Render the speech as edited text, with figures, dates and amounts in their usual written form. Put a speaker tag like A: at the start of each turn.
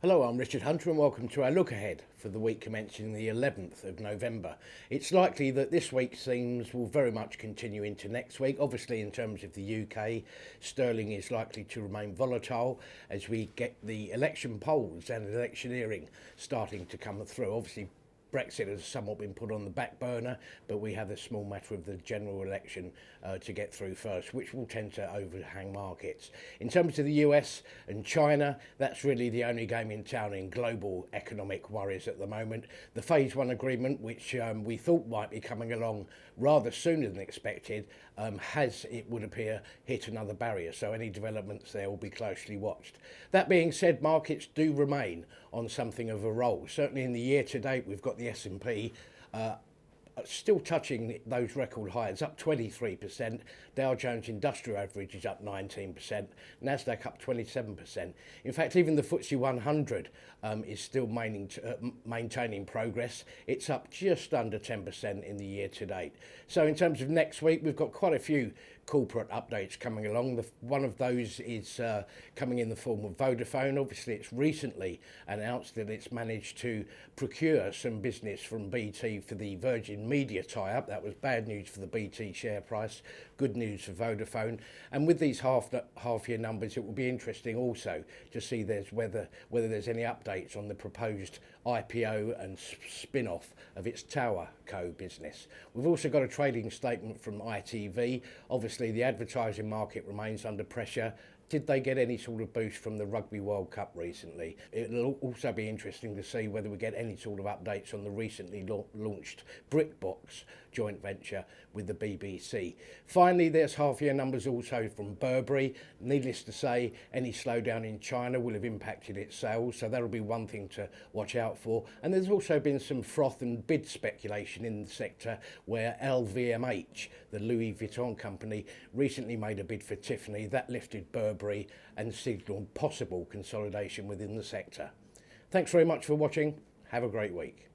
A: Hello, I'm Richard Hunter and welcome to our look ahead for the week commencing the 11th of November. It's likely that this week's themes will very much continue into next week. Obviously, in terms of the UK, sterling is likely to remain volatile as we get the election polls and electioneering starting to come through. Obviously, Brexit has somewhat been put on the back burner, but we have the small matter of the general election to get through first, which will tend to overhang markets. In terms of the US and China, that's really the only game in town in global economic worries at the moment. The Phase 1 agreement, which we thought might be coming along rather sooner than expected, has, it would appear, hit another barrier, so any developments there will be closely watched. That being said, markets do remain on something of a roll. Certainly in the year to date, we've got the S&P still touching those record highs, up 23%. Dow Jones Industrial Average is up 19%. Nasdaq up 27%. In fact, even the FTSE 100 is still maintaining progress. It's up just under 10% in the year to date. So in terms of next week, we've got quite a few corporate updates coming along. One of those is coming in the form of Vodafone. Obviously, it's recently announced that it's managed to procure some business from BT for the Virgin Media tie-up. That was bad news for the BT share price, good news for Vodafone. And with these half-year numbers, it will be interesting also to see whether there's any updates on the proposed IPO and spin-off of its Tower Co business. We've also got a trading statement from ITV. Obviously, the advertising market remains under pressure. Did they get any sort of boost from the Rugby World Cup recently? It'll also be interesting to see whether we get any sort of updates on the recently launched BritBox joint venture with the BBC. Finally, there's half-year numbers also from Burberry. Needless to say, any slowdown in China will have impacted its sales, so that'll be one thing to watch out for. And there's also been some froth and bid speculation in the sector where LVMH, the Louis Vuitton company, recently made a bid for Tiffany. That lifted Burberry and signalled possible consolidation within the sector. Thanks very much for watching. Have a great week.